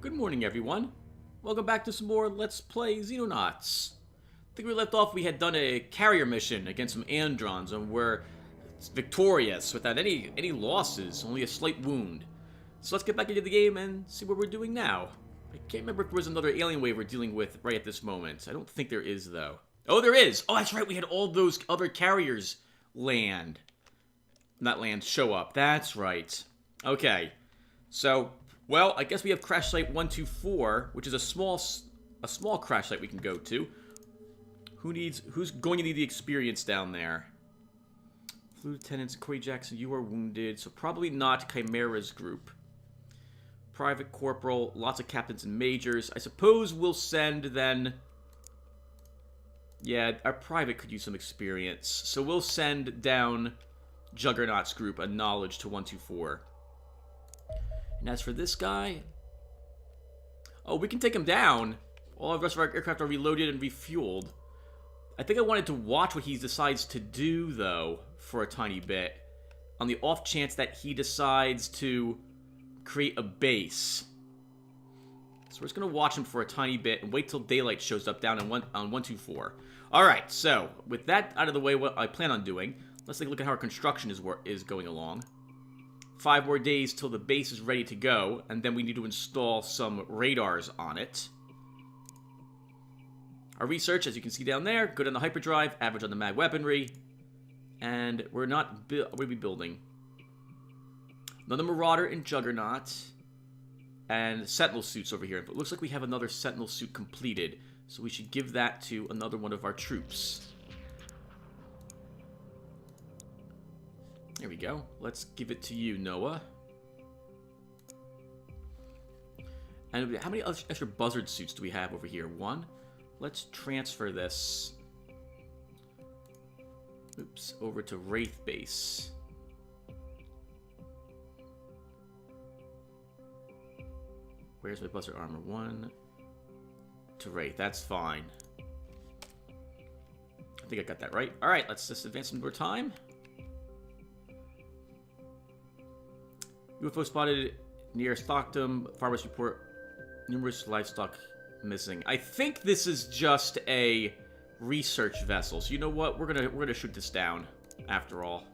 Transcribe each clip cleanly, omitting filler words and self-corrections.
Good morning, everyone. Welcome back to some more Let's Play Xenonauts. I think we left off, we had done a carrier mission against some Androns, and we're victorious without any losses, only a slight wound. So let's get back into the game and see what we're doing now. I can't remember if there was another alien wave we're dealing with right at this moment. I don't think there is, though. Oh, there is! Oh, that's right, we had all those other carriers land. Not land, show up. That's right. Okay. So, well, I guess we have crash site 124, which is a small crash site we can go to. Who's going to need the experience down there? Lieutenants Corey Jackson, you are wounded, so probably not Chimera's group. Private Corporal, lots of captains and majors. I suppose we'll send then... Yeah, our private could use some experience. So we'll send down Juggernaut's group a knowledge to 124. And as for this guy... Oh, we can take him down. All the rest of our aircraft are reloaded and refueled. I think I wanted to watch what he decides to do, though, for a tiny bit. On the off chance that he decides to create a base. So we're just going to watch him for a tiny bit and wait till daylight shows up down on 124. Alright, so with that out of the way, what I plan on doing, let's take a look at how our construction is going along. 5 more days till the base is ready to go, and then we need to install some radars on it. Our research, as you can see down there, good on the hyperdrive, average on the mag weaponry, and we're not we'll be building another Marauder and Juggernaut, and Sentinel suits over here. But it looks like we have another Sentinel suit completed, so we should give that to another one of our troops. There we go. Let's give it to you, Noah. And how many extra buzzard suits do we have over here? 1. Let's transfer this. Oops, over to Wraith Base. Where's my buzzard armor? 1 to Wraith. That's fine. I think I got that right. Alright, let's just advance some more time. UFO spotted near Stockton. Farmers report numerous livestock missing. I think this is just a research vessel. So you know what? We're gonna shoot this down. After all,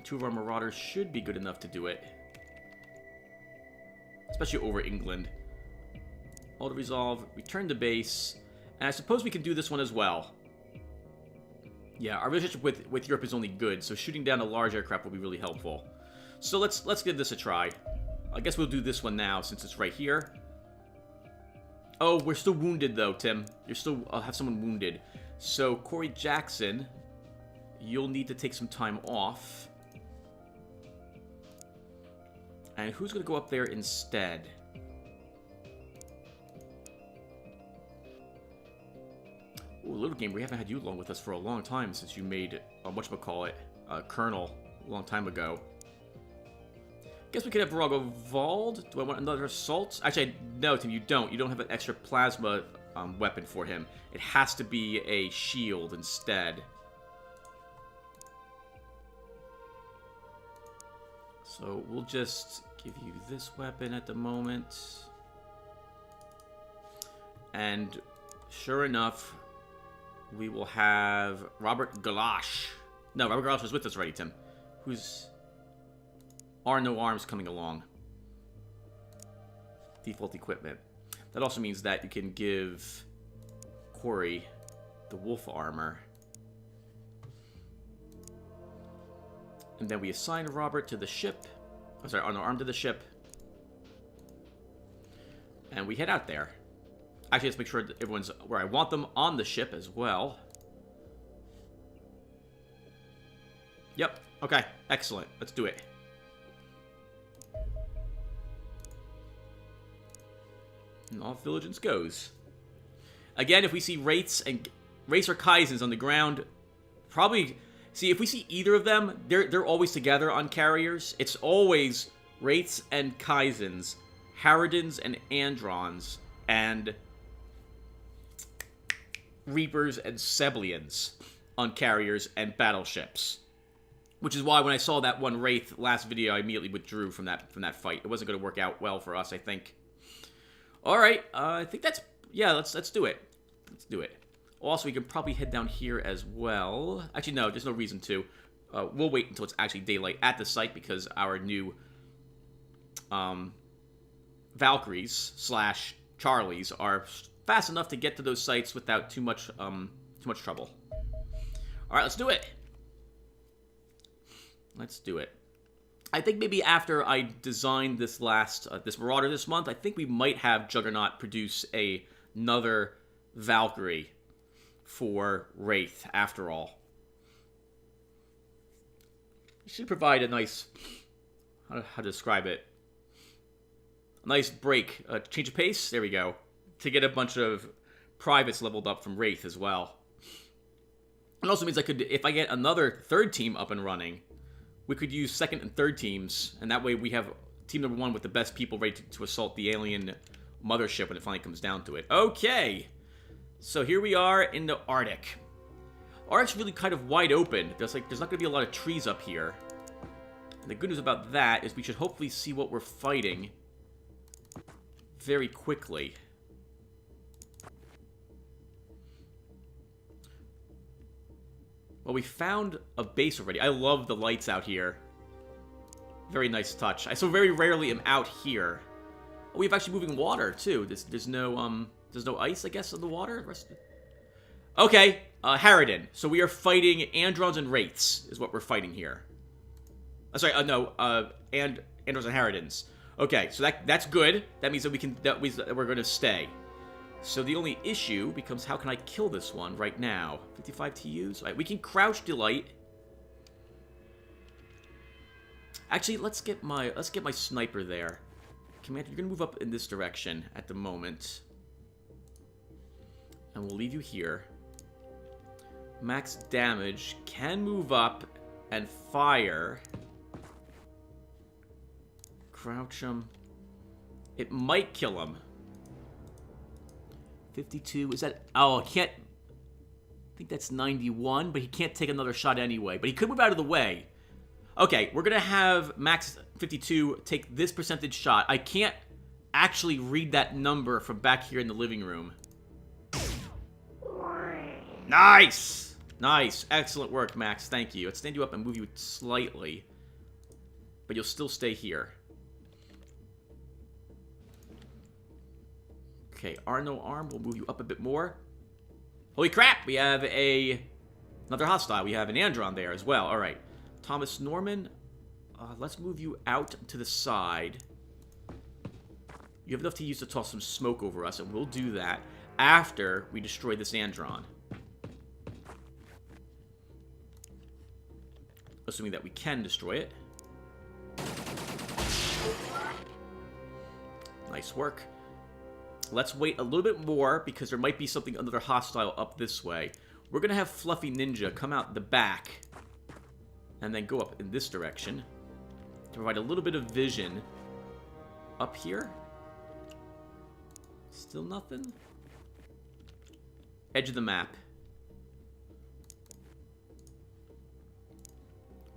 2 of our Marauders should be good enough to do it, especially over England. Auto resolve. Return to base, and I suppose we can do this one as well. Yeah, our relationship with Europe is only good, so shooting down a large aircraft will be really helpful. So let's give this a try. I guess we'll do this one now, since it's right here. Oh, we're still wounded, though, Tim. You're still... I'll have someone wounded. So, Corey Jackson, you'll need to take some time off. And who's going to go up there instead? Ooh, Little Game, we haven't had you along with us for a long time since you made, whatchamacallit, Colonel a long time ago. Guess we could have Virago Vald. Do I want another assault? Actually, no, Tim, you don't. You don't have an extra plasma weapon for him. It has to be a shield instead. So we'll just give you this weapon at the moment. And sure enough, we will have Robert Galash. No, Robert Galash was with us already, Tim. Who's... Are no arms coming along. Default equipment. That also means that you can give Corey the wolf armor. And then we assign Robert to the ship. Oh, sorry, unarmed to the ship. And we head out there. Actually, let's make sure that everyone's where I want them on the ship as well. Yep. Okay. Excellent. Let's do it. And off Vigilance goes. Again, if we see Wraiths or Kaizens on the ground, probably... See, if we see either of them, they're always together on carriers. It's always Wraiths and Kaizens, Harridans and Androns, and Reapers and Seblians on carriers and battleships. Which is why when I saw that one Wraith last video, I immediately withdrew from that fight. It wasn't going to work out well for us, I think. All right, I think that's... Yeah, let's do it. Let's do it. Also, we can probably head down here as well. Actually, no, there's no reason to. We'll wait until it's actually daylight at the site because our new Valkyries / Charlies are fast enough to get to those sites without too much trouble. All right, let's do it. Let's do it. I think maybe after I designed this this Marauder this month, I think we might have Juggernaut produce another Valkyrie for Wraith, after all. It should provide a nice... How to describe it? A nice break. Change of pace? There we go. To get a bunch of privates leveled up from Wraith as well. It also means I could, if I get another third team up and running, we could use second and third teams, and that way we have team number 1 with the best people ready to assault the alien mothership when it finally comes down to it. Okay! So here we are in the Arctic. Arctic's really kind of wide open. There's not going to be a lot of trees up here. And the good news about that is we should hopefully see what we're fighting very quickly. Well, we found a base already. I love the lights out here. Very nice touch. I so very rarely am out here. Oh, we have actually moving water too. There's no ice, I guess, in the water. Okay, Harridan. So we are fighting Androns and Wraiths is what we're fighting here. Sorry, and Androns and Harridans. Okay, so that's good. That means that we're going to stay. So the only issue becomes how can I kill this one right now? 55 TUs. All right, we can crouch delight. Actually, let's get my sniper there. Commander, you're gonna move up in this direction at the moment, and we'll leave you here. Max damage can move up and fire. Crouch him. It might kill him. 52, is that... Oh, I can't... I think that's 91, but he can't take another shot anyway. But he could move out of the way. Okay, we're going to have Max 52 take this percentage shot. I can't actually read that number from back here in the living room. Nice! Nice. Excellent work, Max. Thank you. Let's stand you up and move you slightly. But you'll still stay here. Okay, Arno arm, we'll move you up a bit more. Holy crap, we have another hostile. We have an Andron there as well. All right, Thomas Norman, let's move you out to the side. You have enough to use to toss some smoke over us, and we'll do that after we destroy this Andron. Assuming that we can destroy it. Nice work. Let's wait a little bit more, because there might be another hostile up this way. We're going to have Fluffy Ninja come out the back, and then go up in this direction, to provide a little bit of vision. Up here? Still nothing? Edge of the map.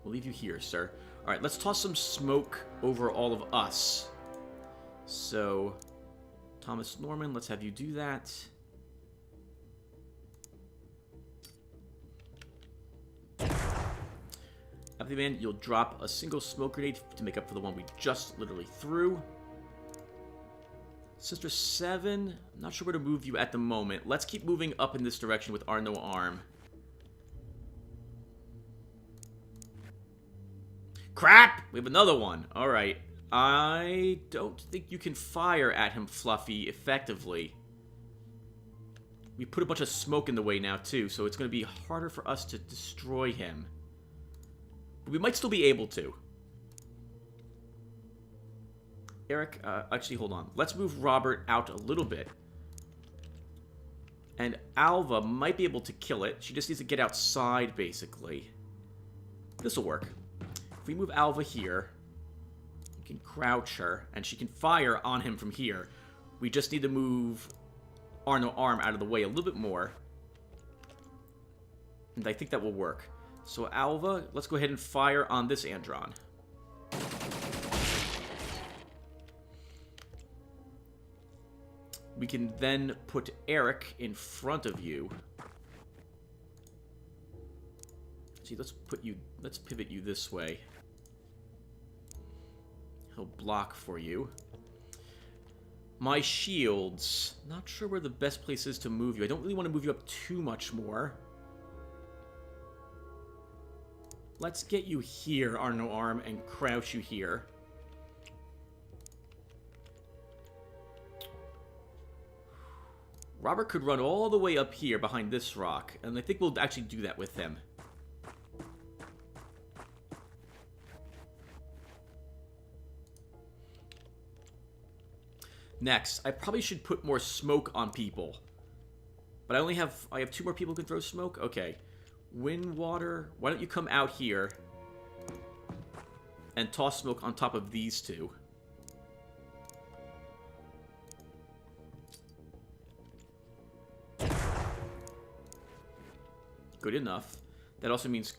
We'll leave you here, sir. Alright, let's toss some smoke over all of us. So... Thomas Norman, let's have you do that. After the end, you'll drop a single smoke grenade to make up for the one we just literally threw. Sister 7, I'm not sure where to move you at the moment. Let's keep moving up in this direction with our no arm. Crap! We have another one. Alright. I don't think you can fire at him, Fluffy, effectively. We put a bunch of smoke in the way now, too, so it's going to be harder for us to destroy him. But we might still be able to. Eric, actually, hold on. Let's move Robert out a little bit. And Alva might be able to kill it. She just needs to get outside, basically. This'll work. If we move Alva here... can crouch her, and she can fire on him from here. We just need to move Arno Arm out of the way a little bit more. And I think that will work. So Alva, let's go ahead and fire on this Andron. We can then put Eric in front of you. See, let's pivot you this way. He'll block for you. My shields. Not sure where the best place is to move you. I don't really want to move you up too much more. Let's get you here, Arno Arm, and crouch you here. Robert could run all the way up here behind this rock, and I think we'll actually do that with him. Next, I probably should put more smoke on people. But I have 2 more people who can throw smoke? Okay. Wind, water, why don't you come out here and toss smoke on top of these 2. Good enough. That also means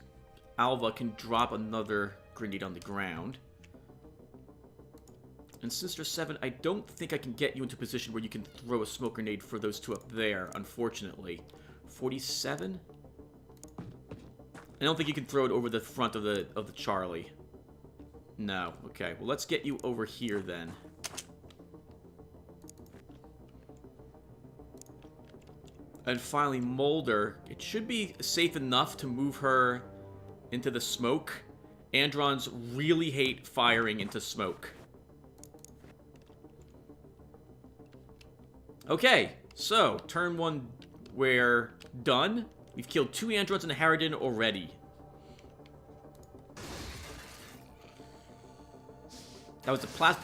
Alva can drop another grenade on the ground. And Sister 7, I don't think I can get you into a position where you can throw a smoke grenade for those 2 up there, unfortunately. 47? I don't think you can throw it over the front of the Charlie. No. Okay, well, let's get you over here then. And finally, Mulder. It should be safe enough to move her into the smoke. Androns really hate firing into smoke. Okay, so turn 1, we're done. We've killed 2 Androns and a Harridan already. That was the plasma.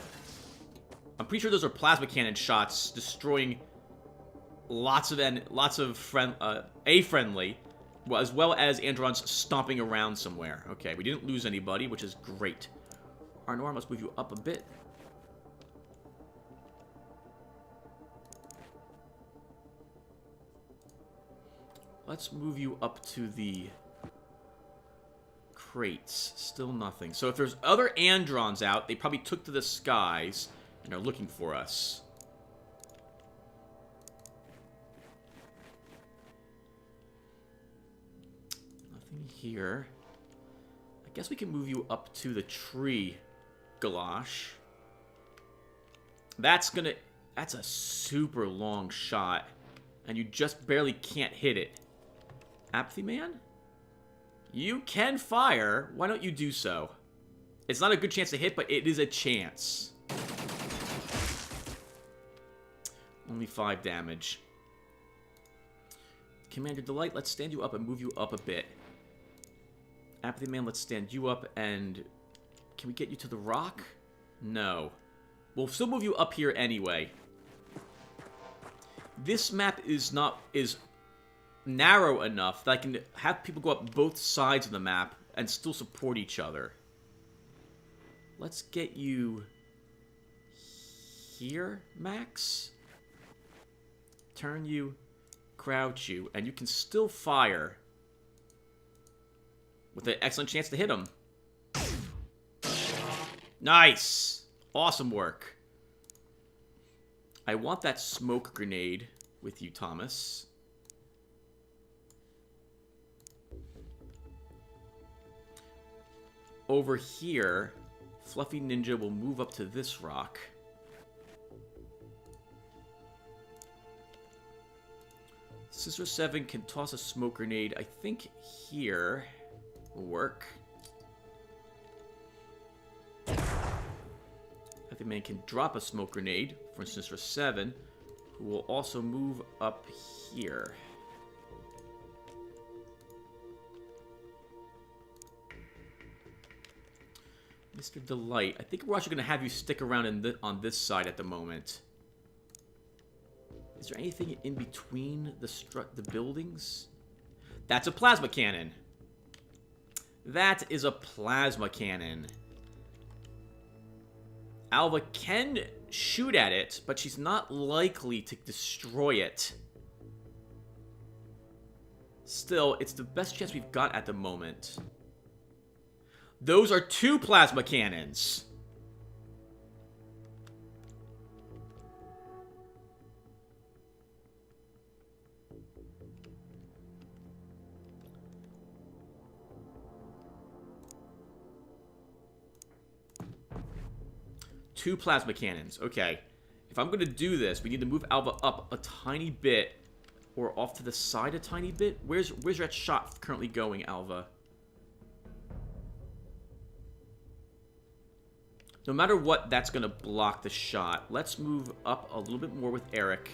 I'm pretty sure those are plasma cannon shots, destroying lots of A-friendly, as well as Androns stomping around somewhere. Okay, we didn't lose anybody, which is great. Arnor, let's move you up a bit. Let's move you up to the crates. Still nothing. So if there's other Androns out, they probably took to the skies and are looking for us. Nothing here. I guess we can move you up to the tree, Galosh. That's a super long shot, and you just barely can't hit it. Apathy Man? You can fire. Why don't you do so? It's not a good chance to hit, but it is a chance. Only 5 damage. Commander Delight, let's stand you up and move you up a bit. Apathy Man, let's stand you up and... Can we get you to the rock? No. We'll still move you up here anyway. This map is narrow enough that I can have people go up both sides of the map and still support each other. Let's get you here, Max. Turn you, crouch you, and you can still fire with an excellent chance to hit him. Nice! Awesome work. I want that smoke grenade with you, Thomas. Over here, Fluffy Ninja will move up to this rock. Sister 7 can toss a smoke grenade, I think here will work. Apathy Man can drop a smoke grenade for Sister 7, who will also move up here. Mr. Delight, I think we're actually going to have you stick around on this side at the moment. Is there anything in between the buildings? That's a plasma cannon. That is a plasma cannon. Alva can shoot at it, but she's not likely to destroy it. Still, it's the best chance we've got at the moment. Those are 2 plasma cannons. Two plasma cannons. Okay. If I'm going to do this, we need to move Alva up a tiny bit. Or off to the side a tiny bit. Where's that shot currently going, Alva? No matter what, that's going to block the shot. Let's move up a little bit more with Eric.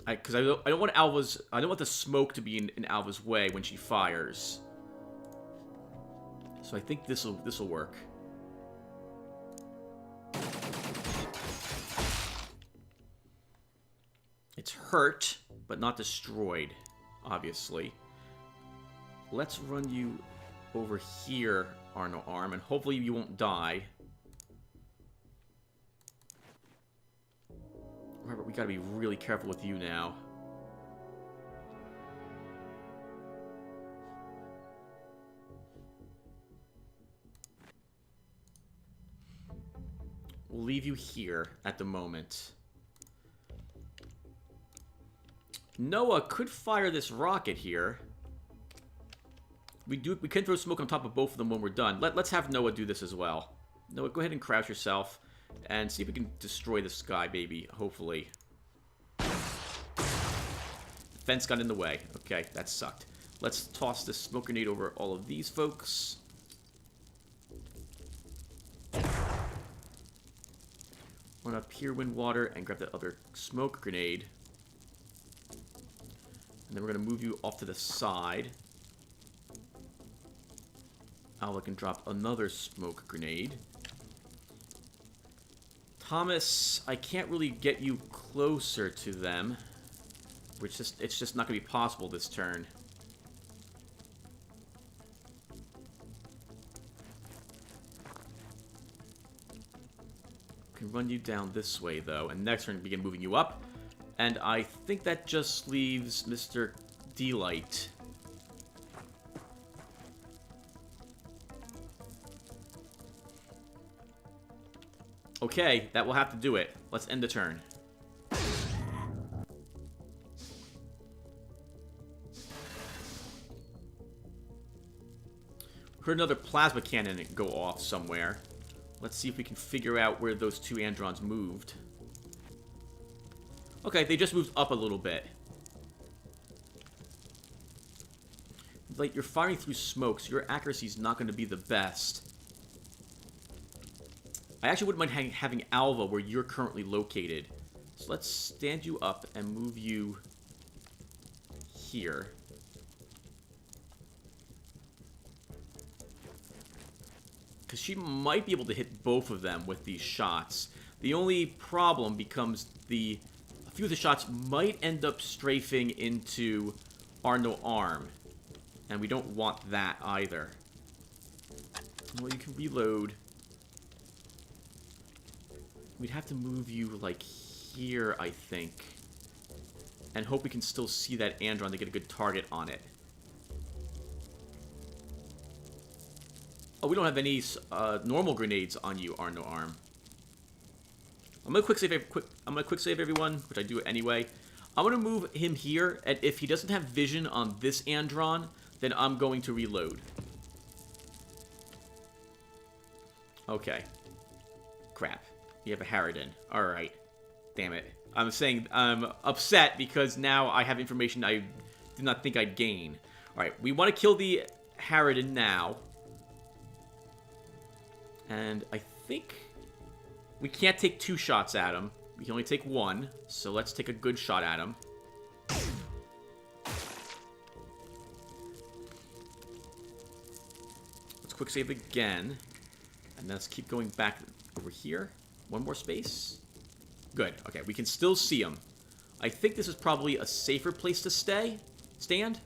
Because I don't want I don't want the smoke to be in Alva's way when she fires. So I think this'll work. It's hurt, but not destroyed, obviously. Let's run you over here, Arno Arm, and hopefully you won't die. Remember, we gotta be really careful with you now. We'll leave you here at the moment. Noah could fire this rocket here. We can throw smoke on top of both of them when we're done. Let's have Noah do this as well. Noah, go ahead and crouch yourself and see if we can destroy this guy, baby. Hopefully. The fence got in the way. Okay, that sucked. Let's toss this smoke grenade over all of these folks. Run up here, Windwater, and grab that other smoke grenade. And then we're going to move you off to the side. Alva can drop another smoke grenade. Thomas, I can't really get you closer to them. It's just not going to be possible this turn. Can run you down this way, though. And next turn, begin moving you up. And I think that just leaves Mr. D-Light. Okay, that will have to do it. Let's end the turn. Heard another plasma cannon go off somewhere. Let's see if we can figure out where those 2 Androns moved. Okay, they just moved up a little bit. Like, you're firing through smoke, so your accuracy is not going to be the best. I actually wouldn't mind having Alva where you're currently located. So let's stand you up and move you here. Because she might be able to hit both of them with these shots. The only problem becomes a few of the shots might end up strafing into Arno Arm. And we don't want that either. Well, you can reload. We'd have to move you, like, here, I think. And hope we can still see that Andron to get a good target on it. Oh, we don't have any normal grenades on you, Arno Arm. I'm gonna quick save everyone, which I do anyway. I'm gonna move him here, and if he doesn't have vision on this Andron, then I'm going to reload. Okay. Crap. You have a Harridan. Alright. Damn it. I'm upset because now I have information I did not think I'd gain. Alright, we want to kill the Harridan now. And I think we can't take 2 shots at him. We can only take 1. So let's take a good shot at him. Let's quick save again. And let's keep going back over here. 1 more space. Good. Okay, we can still see him. I think this is probably a safer place to stand.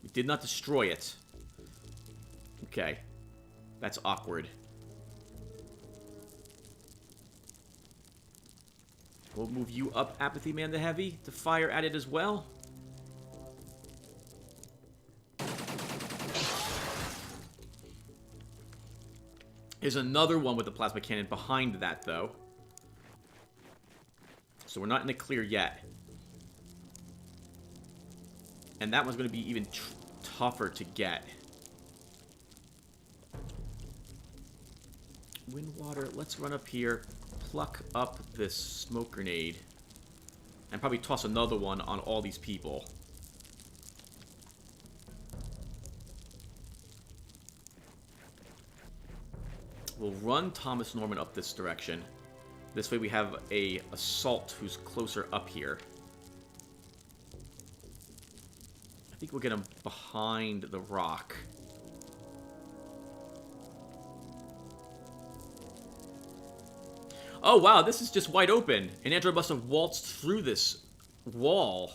We did not destroy it. Okay. That's awkward. We'll move you up, Apathy Man the Heavy, to fire at it as well. There's another one with a plasma cannon behind that, though. So we're not in the clear yet. And that one's going to be even tougher to get. Wind water, let's run up here, pluck up this smoke grenade, and probably toss another one on all these people. We'll run Thomas Norman up this direction. This way we have a assault who's closer up here. I think we'll get him behind the rock. Oh wow, this is just wide open. An android must have waltzed through this wall.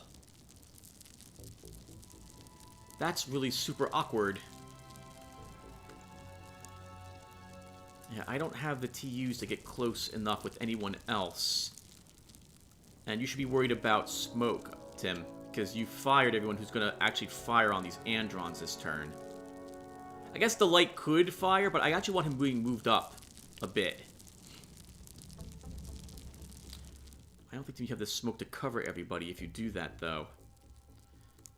That's really super awkward. Yeah, I don't have the TUs to get close enough with anyone else. And you should be worried about smoke, Tim, because you fired everyone who's going to actually fire on these androns this turn. I guess the light could fire, but I actually want him being moved up a bit. I don't think you have the smoke to cover everybody if you do that, though.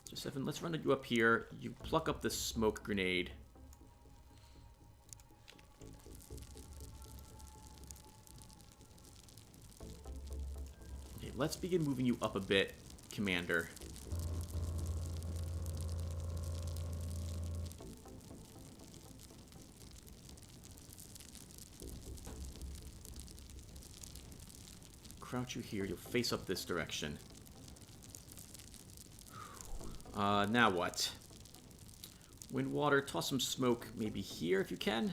Just Evan, let's run you up here. You pluck up the smoke grenade. Okay, let's begin moving you up a bit, Commander. Crouch you here. You'll face up this direction. Now what? Wind water. Toss some smoke maybe here if you can.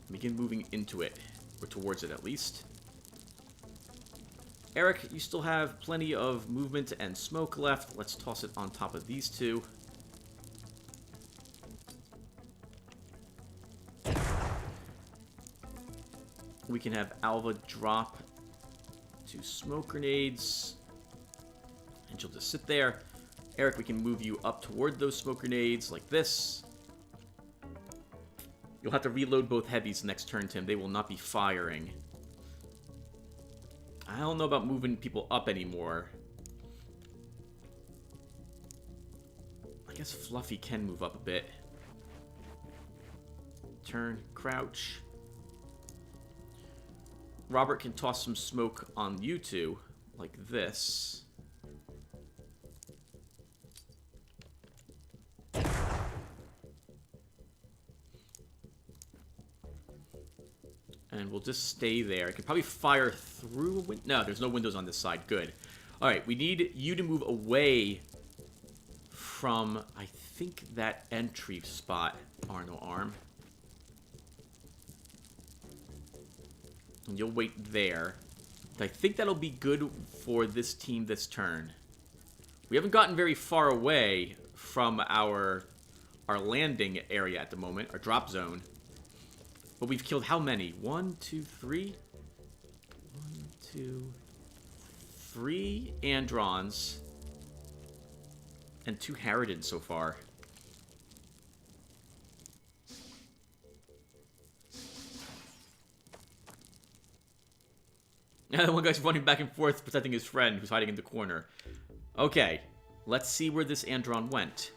Begin moving into it. Or towards it at least. Eric, you still have plenty of movement and smoke left. Let's toss it on top of these two. We can have Alva drop 2 smoke grenades. And she'll just sit there. Eric, we can move you up toward those smoke grenades like this. You'll have to reload both heavies next turn, Tim. They will not be firing. I don't know about moving people up anymore. I guess Fluffy can move up a bit. Turn, crouch. Robert can toss some smoke on you two, like this. And we'll just stay there. I could probably fire through a window. No, there's no windows on this side. Good. Alright, we need you to move away from, I think, that entry spot. Arno Arm. And you'll wait there. I think that'll be good for this team this turn. We haven't gotten very far away from our landing area at the moment, our drop zone. But we've killed how many? 1, 2, 3? 1, 2, 3 Androns. And 2 Harridans so far. Yeah, the one guy's running back and forth, protecting his friend who's hiding in the corner. Okay, let's see where this Andron went.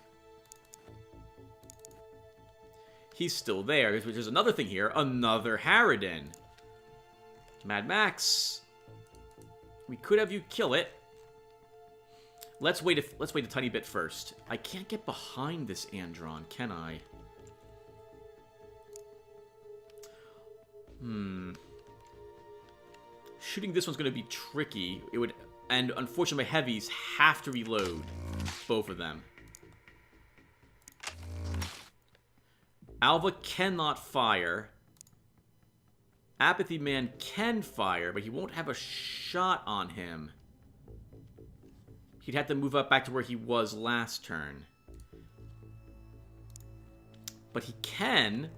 He's still there. There's another thing here. Another Harridan. Mad Max. We could have you kill it. Let's wait a tiny bit first. I can't get behind this Andron, can I? Shooting this one's going to be tricky. It would, and unfortunately my heavies have to reload both of them. Alva cannot fire. Apathy Man can fire, but he won't have a shot on him. He'd have to move up back to where he was last turn. But he can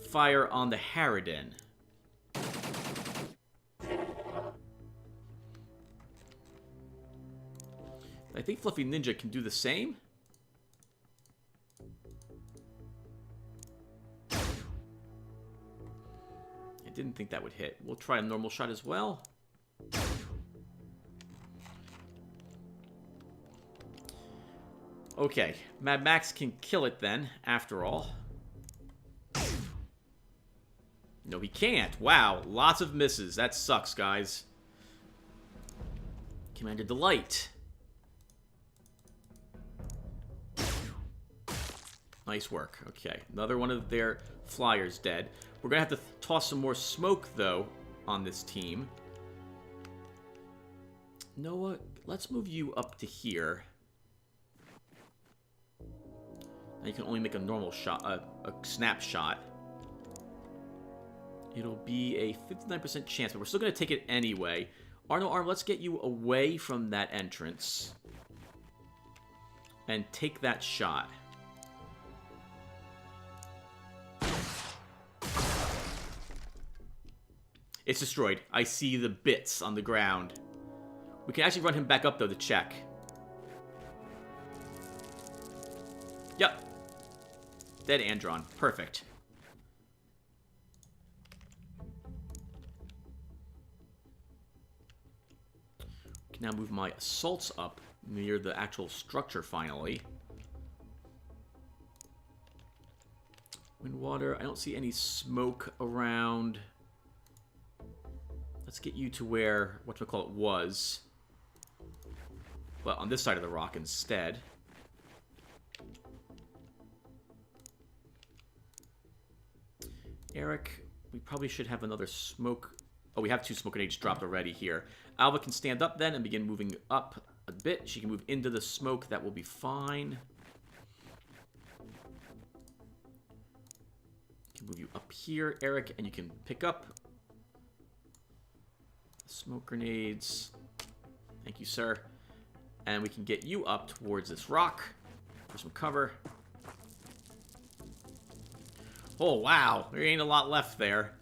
fire on the Harridan. I think Fluffy Ninja can do the same. I didn't think that would hit. We'll try a normal shot as well. Okay, Mad Max can kill it then, after all. No, he can't. Wow, lots of misses. That sucks, guys. Commander Delight. Nice work. Okay, another one of their flyers dead. We're going to have to toss some more smoke, though, on this team. Noah, let's move you up to here. Now you can only make a normal shot, a snapshot. It'll be a 59% chance, but we're still going to take it anyway. Arno Arm, let's get you away from that entrance. And take that shot. It's destroyed. I see the bits on the ground. We can actually run him back up, though, to check. Yep. Dead Andron. Perfect. We can now move my assaults up near the actual structure, finally. Windwater. I don't see any smoke around. Let's get you to where, whatchamacallit, was. Well, on this side of the rock instead. Eric, we probably should have another smoke. Oh, we have 2 smoke grenades dropped already here. Alva can stand up then and begin moving up a bit. She can move into the smoke. That will be fine. Can move you up here, Eric, and you can pick up smoke grenades. Thank you, sir. And we can get you up towards this rock for some cover. Oh, wow. There ain't a lot left there.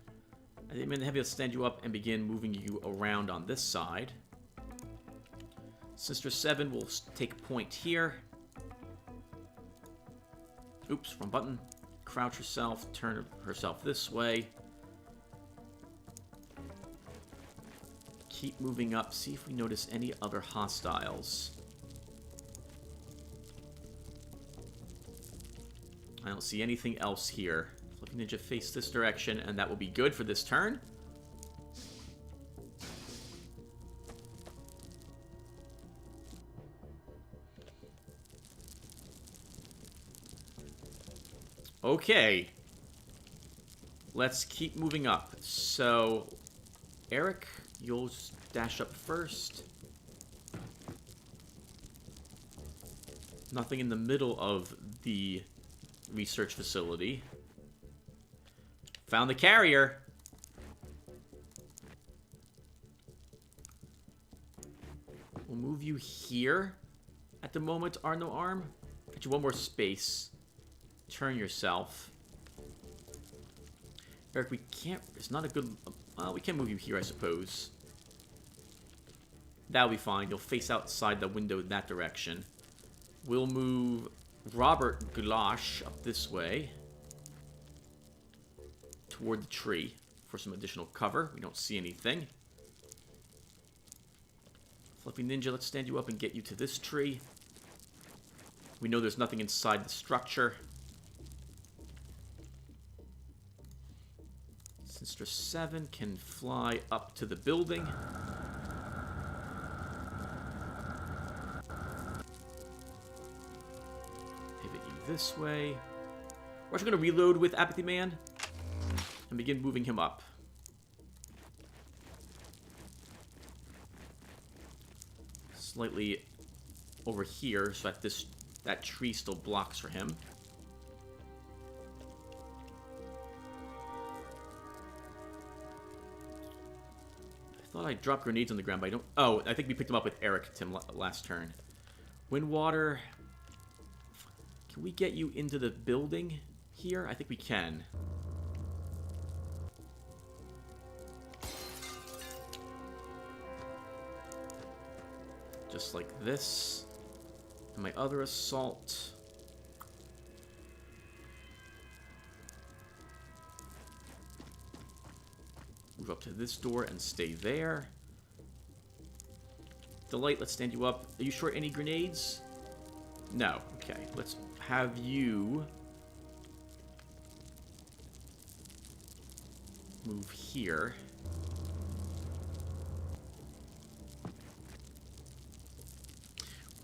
I'm going to have to stand you up and begin moving you around on this side. Sister 7 will take point here. Oops, wrong button. Crouch herself, turn herself this way. Keep moving up, see if we notice any other hostiles. I don't see anything else here. Fluffy Ninja face this direction, and that will be good for this turn. Okay. Let's keep moving up. So, Eric, you'll dash up first. Nothing in the middle of the research facility. Found the carrier. We'll move you here at the moment, Arno Arm. Get you one more space. Turn yourself. Eric, we can't... It's not a good... we can move you here, I suppose. That'll be fine. You'll face outside the window in that direction. We'll move Robert Goulash up this way. Toward the tree for some additional cover. We don't see anything. Fluffy Ninja, let's stand you up and get you to this tree. We know there's nothing inside the structure. Sister 7 can fly up to the building. Pivot you this way. We're actually going to reload with Apathy Man and begin moving him up. Slightly over here so that that tree still blocks for him. I thought I dropped grenades on the ground, but I don't... Oh, I think we picked them up with Eric, Tim, last turn. Windwater. Can we get you into the building here? I think we can. Just like this. And my other assault. Move up to this door and stay there. Delight, let's stand you up. Are you short any grenades? No. Okay, let's have you move here.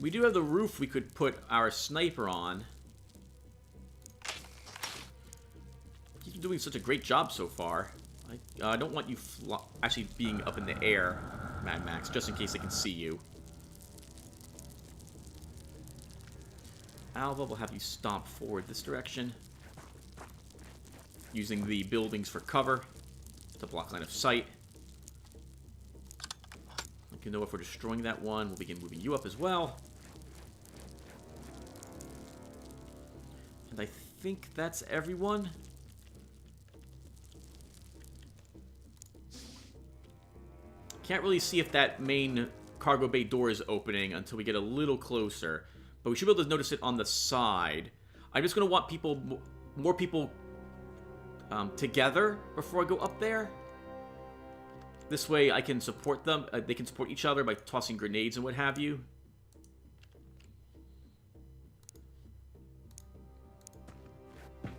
We do have the roof we could put our sniper on. He's been doing such a great job so far. I don't want you actually being up in the air, Mad Max, just in case they can see you. Alva will have you stomp forward this direction, using the buildings for cover to block line of sight. Like, you know, if we're destroying that one, we'll begin moving you up as well. And I think that's everyone. Can't really see if that main cargo bay door is opening until we get a little closer. But we should be able to notice it on the side. I'm just going to want people, more people together before I go up there. This way I can support them. They can support each other by tossing grenades and what have you. You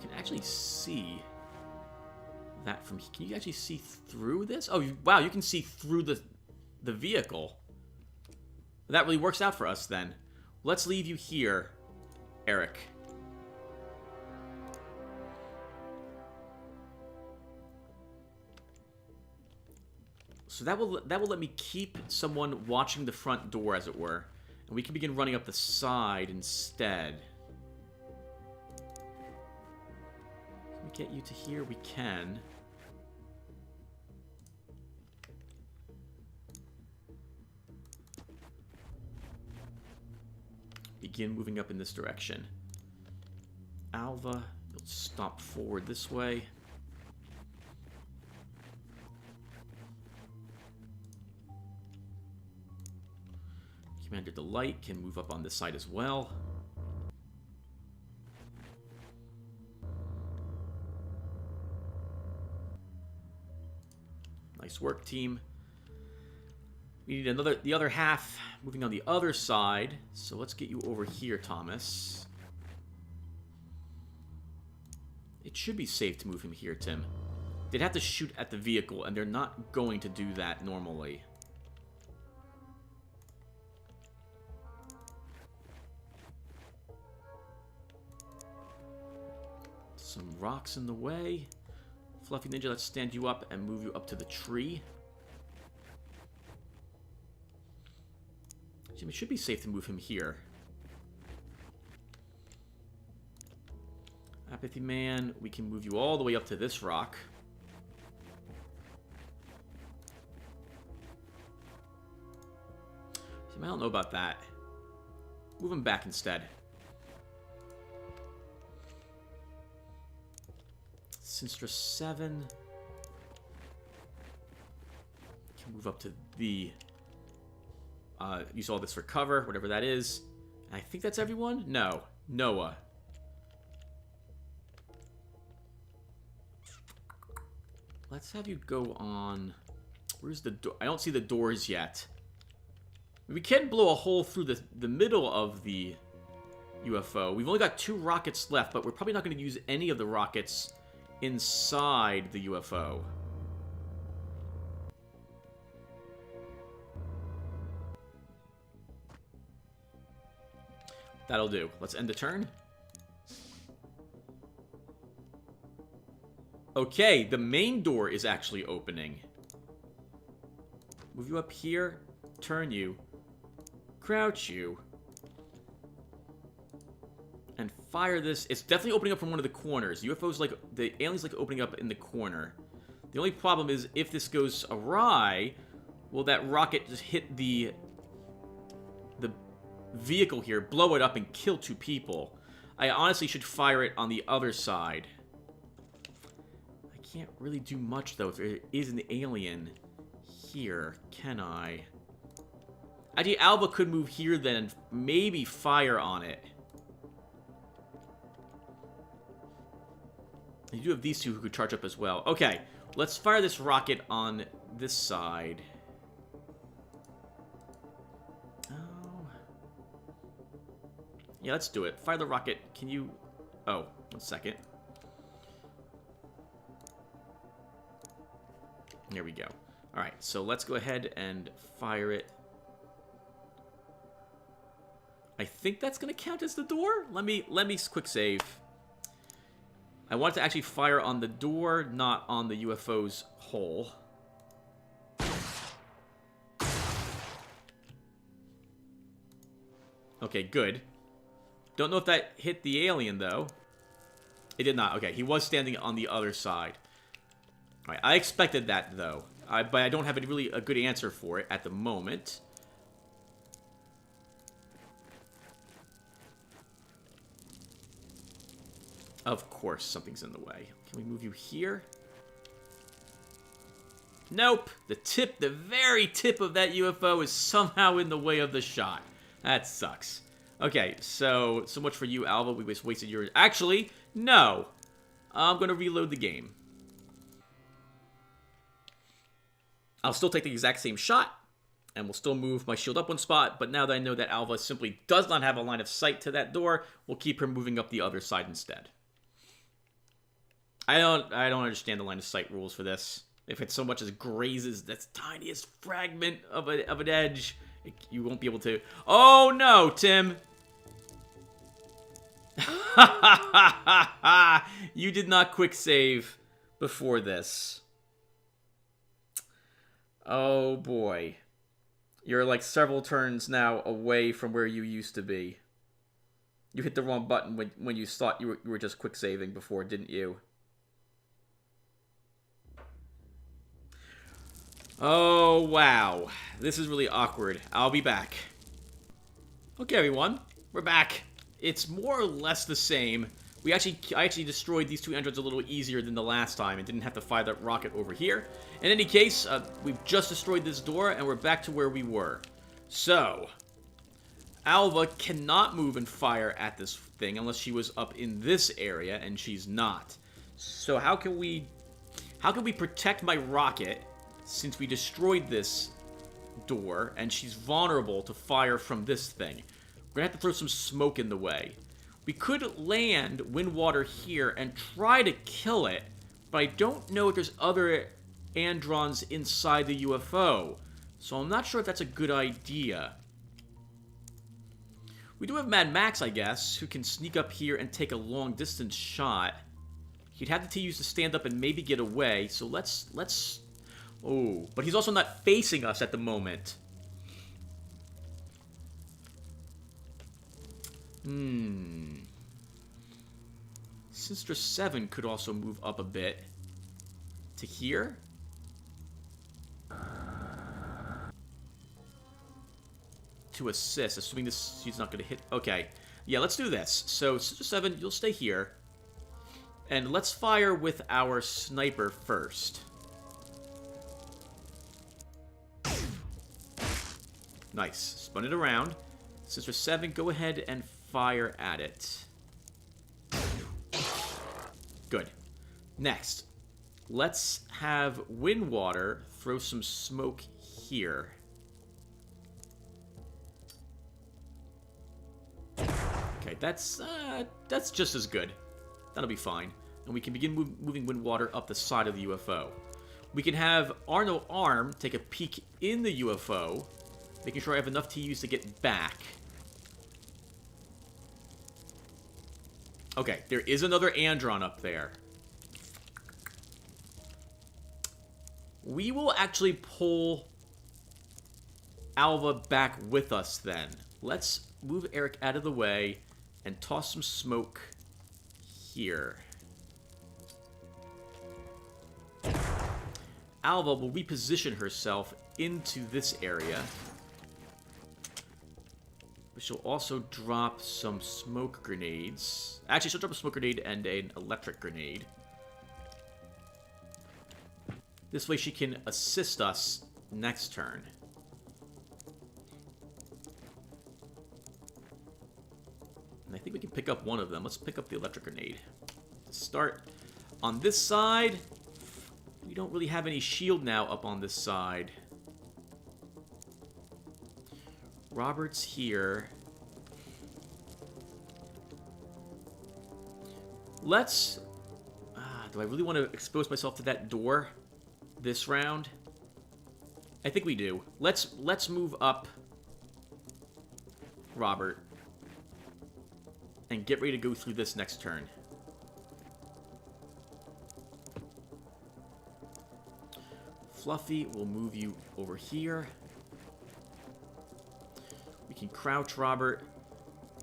can actually see that from... Can you actually see through this? Oh, wow, you can see through the vehicle. That really works out for us, then. Let's leave you here, Eric. So that will let me keep someone watching the front door, as it were. And we can begin running up the side instead. Can we get you to here? We can. Begin moving up in this direction. Alva, you'll stomp forward this way. Commander Delight can move up on this side as well. Nice work, team. We need the other half moving on the other side. So let's get you over here, Thomas. It should be safe to move him here, Tim. They'd have to shoot at the vehicle, and they're not going to do that normally. Some rocks in the way. Fluffy Ninja, let's stand you up and move you up to the tree. It should be safe to move him here. Apathy Man, we can move you all the way up to this rock. I don't know about that. Move him back instead. Sinstra 7. Can move up to the... use all this for cover, whatever that is. I think that's everyone? No. Noah. Let's have you go on... Where's the door? I don't see the doors yet. We can blow a hole through the middle of the UFO. We've only got 2 rockets left, but we're probably not going to use any of the rockets inside the UFO. That'll do. Let's end the turn. Okay, the main door is actually opening. Move you up here, turn you, crouch you, and fire this. It's definitely opening up from one of the corners. UFOs like, the aliens like opening up in the corner. The only problem is if this goes awry, will that rocket just hit the vehicle here, blow it up, and kill 2 people? I honestly should fire it on the other side. I can't really do much, though, if there is an alien here, can I? Actually, Alva could move here then and maybe fire on it. You do have these two who could charge up as well. Okay, let's fire this rocket on this side. Oh. Yeah, let's do it. Fire the rocket. Can you... Oh, 1 second. There we go. Alright, so let's go ahead and fire it. I think that's going to count as the door? Let me quick save. I want it to actually fire on the door, not on the UFO's hole. Okay, good. Don't know if that hit the alien, though. It did not. Okay, he was standing on the other side. Alright, I expected that, though. But I don't have really a good answer for it at the moment. Of course, something's in the way. Can we move you here? Nope. The very tip of that UFO is somehow in the way of the shot. That sucks. Okay, so much for you, Alva. We just wasted your... Actually, no. I'm going to reload the game. I'll still take the exact same shot, and we'll still move my shield up 1 spot, but now that I know that Alva simply does not have a line of sight to that door, we'll keep her moving up the other side instead. I don't understand the line of sight rules for this. If it so much as grazes that tiniest fragment of an edge, you won't be able to... Oh no, Tim! You did not quick save before this. Oh boy. You're like several turns now away from where you used to be. You hit the wrong button when you thought you were just quick saving before, didn't you? Oh, wow. This is really awkward. I'll be back. Okay, everyone. We're back. It's more or less the same. I actually destroyed these 2 androids a little easier than the last time and didn't have to fire that rocket over here. In any case, we've just destroyed this door and we're back to where we were. So, Alva cannot move and fire at this thing unless she was up in this area, and she's not. So how can we protect my rocket since we destroyed this door and she's vulnerable to fire from this thing? We're gonna have to throw some smoke in the way. We could land wind water here and try to kill it, but I don't know if there's other androns inside the UFO, so I'm not sure if that's a good idea. We do have Mad Max, I guess, who can sneak up here and take a long-distance shot. He'd have the TUs to stand up and maybe get away, so let's... Oh, but he's also not facing us at the moment. Sister 7 could also move up a bit to here. To assist, assuming she's not going to hit. Okay, yeah, let's do this. So, Sister 7, you'll stay here. And let's fire with our sniper first. Nice. Spun it around. Sister 7, go ahead and fire at it. Good. Next, let's have Windwater throw some smoke here. Okay, that's just as good. That'll be fine. And we can begin moving Windwater up the side of the UFO. We can have Arno Arm take a peek in the UFO, making sure I have enough TUs to get back. Okay, there is another Andron up there. We will actually pull Alva back with us then. Let's move Eric out of the way and toss some smoke here. Alva will reposition herself into this area. She'll also drop some smoke grenades. Actually, she'll drop a smoke grenade and an electric grenade. This way she can assist us next turn. can pick up one of them. Let's pick up the electric grenade. Start on this side. We don't really have any shield now up on this side. Robert's here. Let's... do I really want to expose myself to that door this round? I think we do. Let's move up Robert and get ready to go through this next turn. Fluffy, we'll move you over here. We can crouch Robert.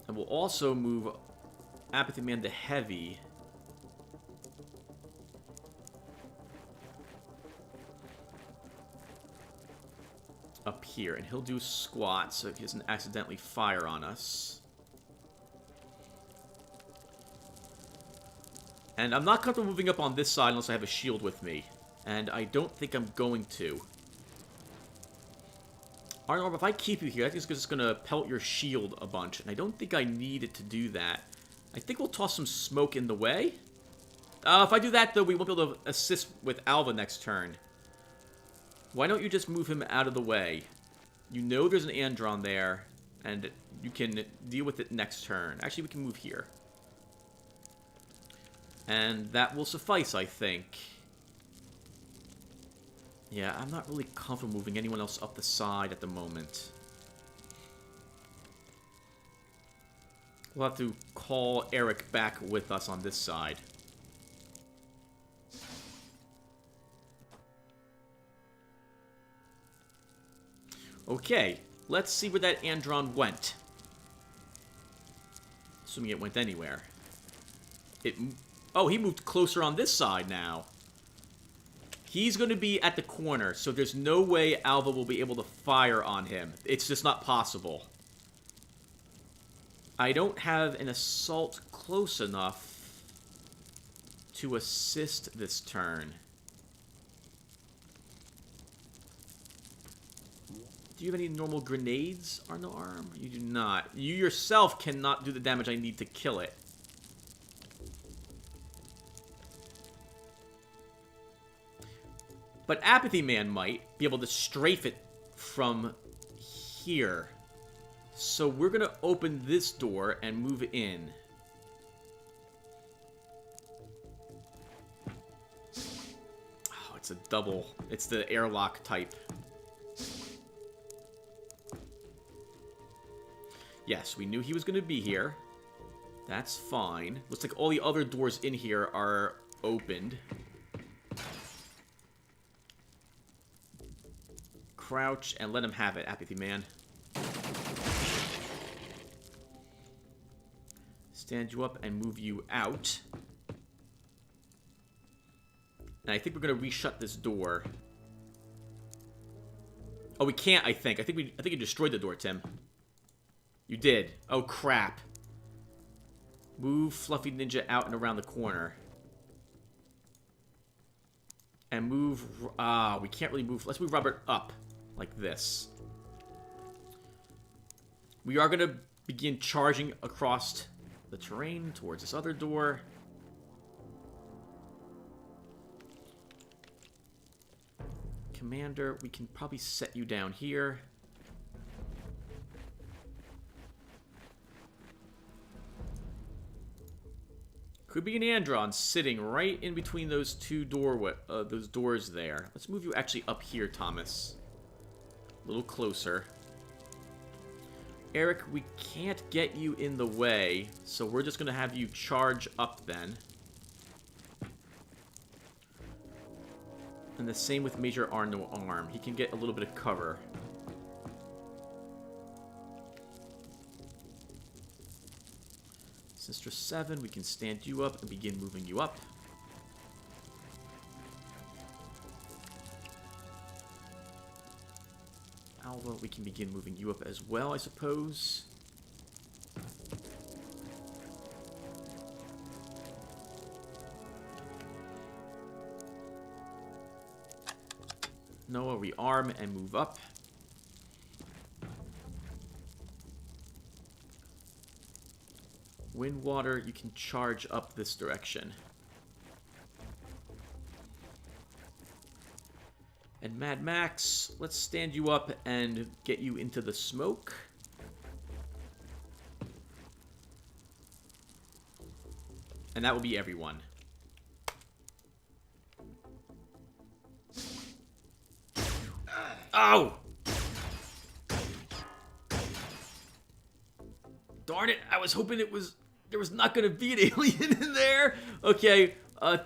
And we'll also move Apathy Man to heavy. Up here. And he'll do squats so he doesn't accidentally fire on us. And I'm not comfortable moving up on this side unless I have a shield with me. And I don't think I'm going to. Arnold, if I keep you here, I think it's just going to pelt your shield a bunch. And I don't think I need it to do that. I think we'll toss some smoke in the way. If I do that, though, we won't be able to assist with Alva next turn. Why don't you just move him out of the way? You know there's an Andron there. And you can deal with it next turn. Actually, we can move here. And that will suffice, I think. Yeah, I'm not really comfortable moving anyone else up the side at the moment. We'll have to call Eric back with us on this side. Okay, let's see where that Andron went. Assuming it went anywhere. Oh, he moved closer on this side now. He's going to be at the corner, so there's no way Alva will be able to fire on him. It's just not possible. I don't have an assault close enough to assist this turn. Do you have any normal grenades on the arm? You do not. You yourself cannot do the damage I need to kill it. But Apathy Man might be able to strafe it from here. So we're going to open this door and move in. Oh, it's a double. It's the airlock type. Yes, we knew he was going to be here. That's fine. Looks like all the other doors in here are opened. Crouch and let him have it, Apathy Man. Stand you up and move you out. And I think we're gonna reshut this door. Oh, we can't. I think you destroyed the door, Tim. You did. Oh crap. Move Fluffy Ninja out and around the corner. And move. We can't really move. Let's move Robert up. Like this. We are going to begin charging across the terrain towards this other door. Commander, we can probably set you down here. Could be an Andron sitting right in between those two those doors there. Let's move you actually up here, Thomas. A little closer. Eric, we can't get you in the way, so we're just going to have you charge up then. And the same with Major Arno Arm. He can get a little bit of cover. Sister 7, we can stand you up and begin moving you up. Alva, we can begin moving you up as well, I suppose. Noah, rearm and move up. Wind, water, you can charge up this direction. And Mad Max, let's stand you up and get you into the smoke. And that will be everyone. Oh! Darn it, I was hoping there was not going to be an alien in there. Okay,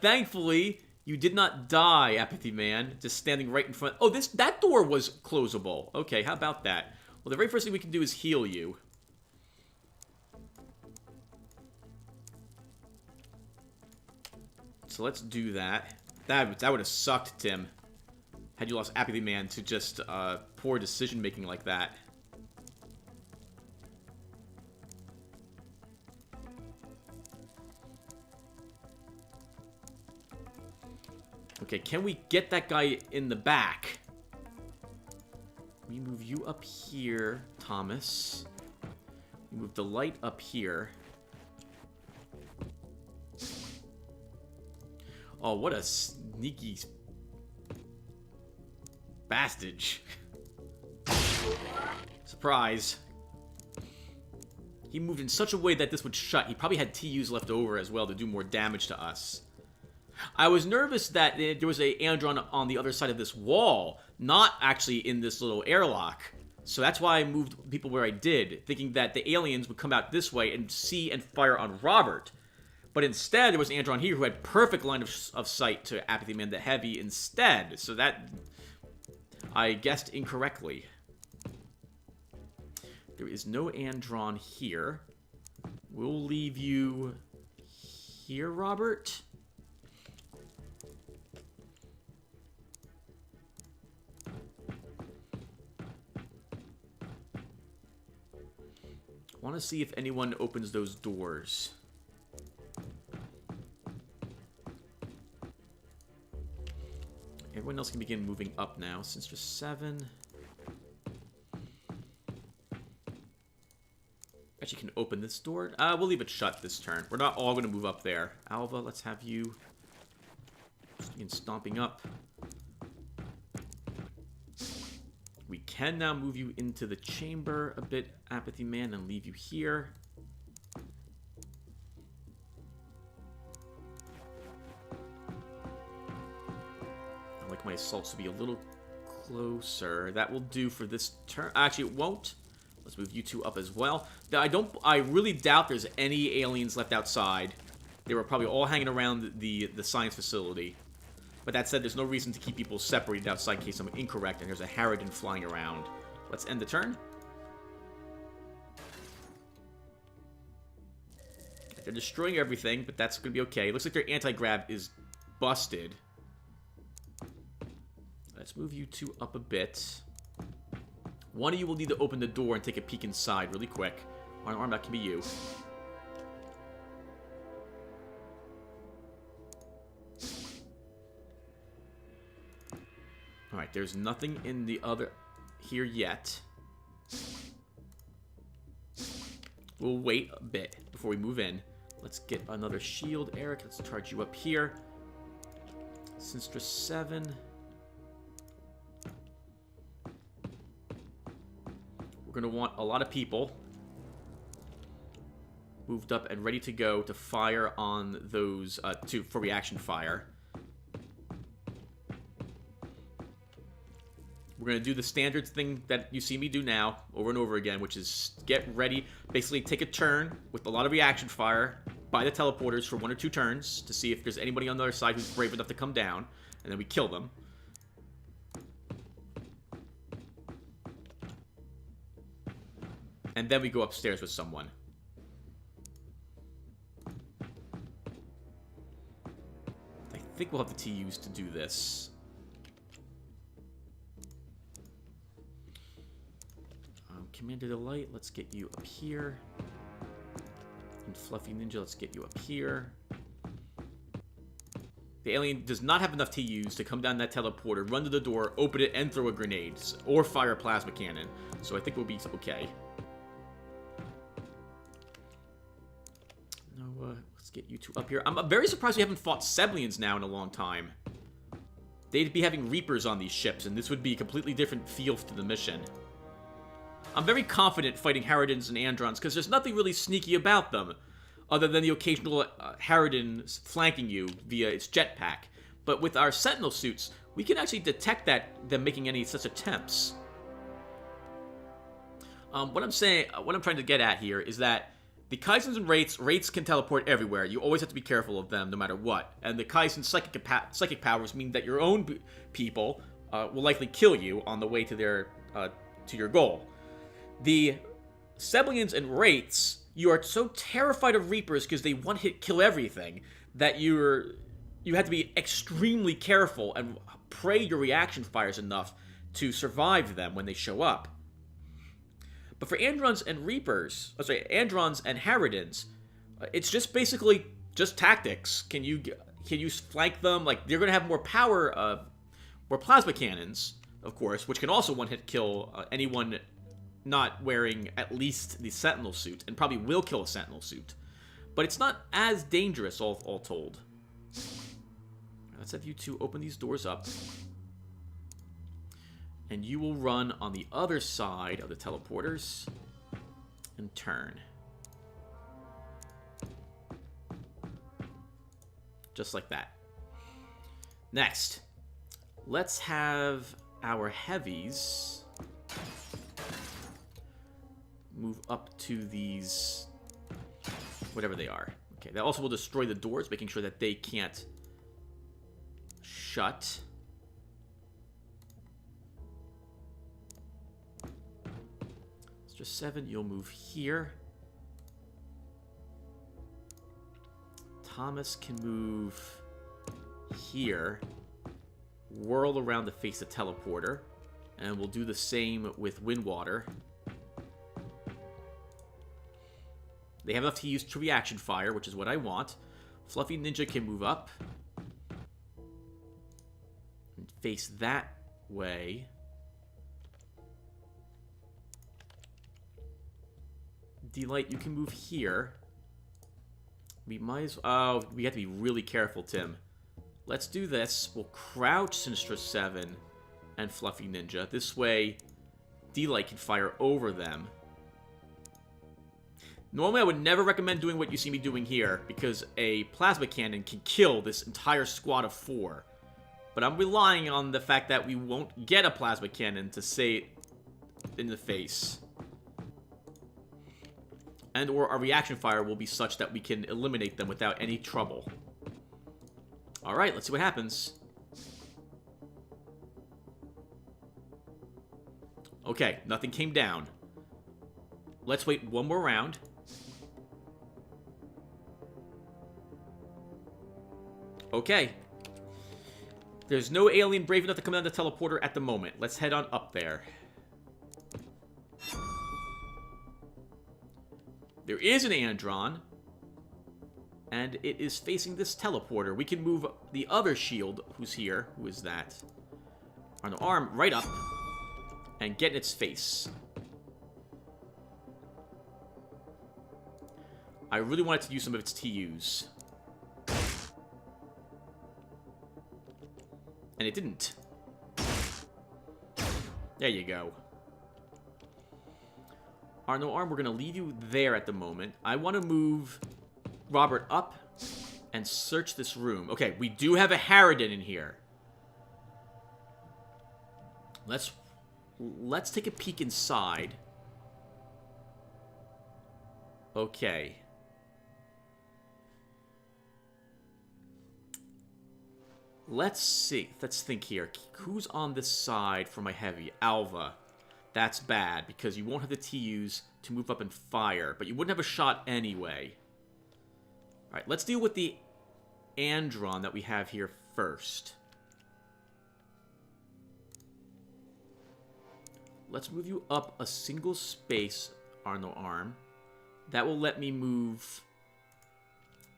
thankfully, you did not die, Apathy Man, just standing right in front. Oh, that door was closable. Okay, how about that? Well, the very first thing we can do is heal you. So let's do that. That would have sucked, Tim. Had you lost Apathy Man to just poor decision-making like that. Okay, can we get that guy in the back? We move you up here, Thomas. We move the light up here. Oh, what a sneaky bastard. Surprise. He moved in such a way that this would shut. He probably had TUs left over as well to do more damage to us. I was nervous that there was a Andron on the other side of this wall, not actually in this little airlock. So that's why I moved people where I did, thinking that the aliens would come out this way and see and fire on Robert. But instead, there was an Andron here who had perfect line of sight to Apathy Man the Heavy instead. So that, I guessed incorrectly. There is no Andron here. We'll leave you here, Robert. I want to see if anyone opens those doors. Everyone else can begin moving up now. Sinister 7. Actually, can open this door. We'll leave it shut this turn. We're not all going to move up there. Alva, let's have you begin stomping up. We can now move you into the chamber a bit, Apathy Man, and leave you here. I like my assaults to be a little closer. That will do for this turn. Actually, it won't. Let's move you two up as well. Now, I really doubt there's any aliens left outside. They were probably all hanging around the science facility. But that said, there's no reason to keep people separated outside in case I'm incorrect and there's a Harridan flying around. Let's end the turn. They're destroying everything, but that's going to be okay. It looks like their anti-grav is busted. Let's move you two up a bit. One of you will need to open the door and take a peek inside really quick. Arm, that can be you. Alright, there's nothing in the other here yet. We'll wait a bit before we move in. Let's get another shield, Eric. Let's charge you up here. Sinister 7. We're going to want a lot of people moved up and ready to go to fire on those, for reaction fire. We're going to do the standard thing that you see me do now, over and over again, which is get ready, basically take a turn with a lot of reaction fire by the teleporters for 1 or 2 turns to see if there's anybody on the other side who's brave enough to come down, and then we kill them. And then we go upstairs with someone. I think we'll have the TUs to do this. Commander Delight, let's get you up here. And Fluffy Ninja, let's get you up here. The alien does not have enough TUs to come down that teleporter, run to the door, open it, and throw a grenade. Or fire a plasma cannon. So I think we'll be okay. get you two up here. I'm very surprised we haven't fought Seblians now in a long time. They'd be having Reapers on these ships, and this would be a completely different feel to the mission. I'm very confident fighting Harridans and Androns, because there's nothing really sneaky about them, other than the occasional Harridan flanking you via its jetpack. But with our Sentinel suits, we can actually detect them making any such attempts. What I'm trying to get at here is that the Kaisens and Wraiths can teleport everywhere. You always have to be careful of them no matter what. And the Kaisen's psychic powers mean that your own people will likely kill you on the way to your goal. The Seblians and Wraiths, you are so terrified of Reapers because they one-hit kill everything that you have to be extremely careful and pray your reaction fires enough to survive them when they show up. But for Androns and Androns and Harridans, it's just basically just tactics. Can you flank them? Like, they're going to have more power, more plasma cannons, of course, which can also one-hit kill anyone not wearing at least the Sentinel suit, and probably will kill a Sentinel suit. But it's not as dangerous, all told. Let's have you two open these doors up. And you will run on the other side of the teleporters and turn. Just like that. Next, let's have our heavies move up to these, whatever they are. Okay, that also will destroy the doors, making sure that they can't shut. Just 7, you'll move here. Thomas can move here. Whirl around to face the teleporter. And we'll do the same with Windwater. They have enough to use to reaction fire, which is what I want. Fluffy Ninja can move up. And face that way. Delight, you can move here. We might as well... Oh, we have to be really careful, Tim. Let's do this. We'll crouch Sinistra 7 and Fluffy Ninja. This way, Delight can fire over them. Normally, I would never recommend doing what you see me doing here, because a plasma cannon can kill this entire squad of 4. But I'm relying on the fact that we won't get a plasma cannon to say it in the face. And or our reaction fire will be such that we can eliminate them without any trouble. Alright, let's see what happens. Okay, nothing came down. Let's wait one more round. Okay. There's no alien brave enough to come down the teleporter at the moment. Let's head on up there. There is an Andron, and it is facing this teleporter. We can move the other shield, who's here. Who is that? On the arm, right up, and get in its face. I really wanted to use some of its TUs. And it didn't. There you go. Arno Arm, we're going to leave you there at the moment. I want to move Robert up and search this room. Okay, we do have a Harridan in here. Let's take a peek inside. Okay. Let's see. Let's think here. Who's on this side for my heavy? Alva. That's bad, because you won't have the TUs to move up and fire, but you wouldn't have a shot anyway. Alright, let's deal with the Andron that we have here first. Let's move you up a single space, Arno Arm. That will let me move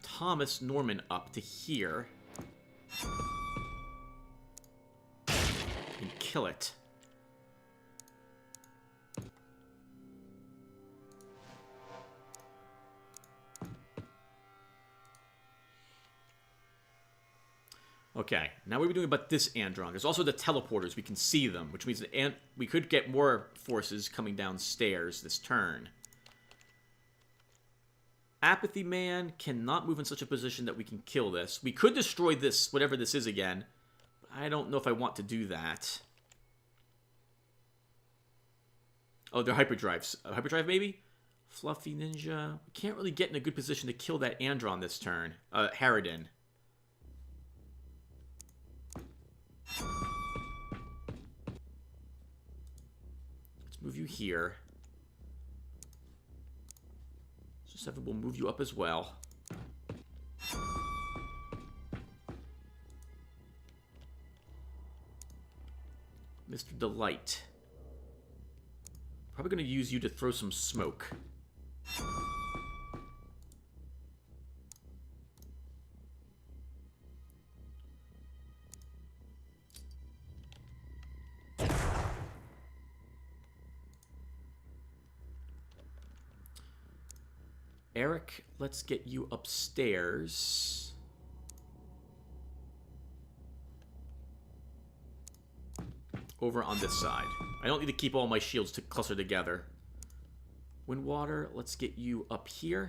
Thomas Norman up to here. And kill it. Okay, now what are we doing about this Andron? There's also the teleporters. We can see them, which means that we could get more forces coming downstairs this turn. Apathy Man cannot move in such a position that we can kill this. We could destroy this, whatever this is again. But I don't know if I want to do that. Oh, they're hyperdrives. Hyperdrive, maybe? Fluffy Ninja. We can't really get in a good position to kill that Andron this turn. Harridan. Let's move you here. So 7 will move you up as well. Mr. Delight. Probably going to use you to throw some smoke. Eric, let's get you upstairs. Over on this side. I don't need to keep all my shields to cluster together. Windwater, let's get you up here.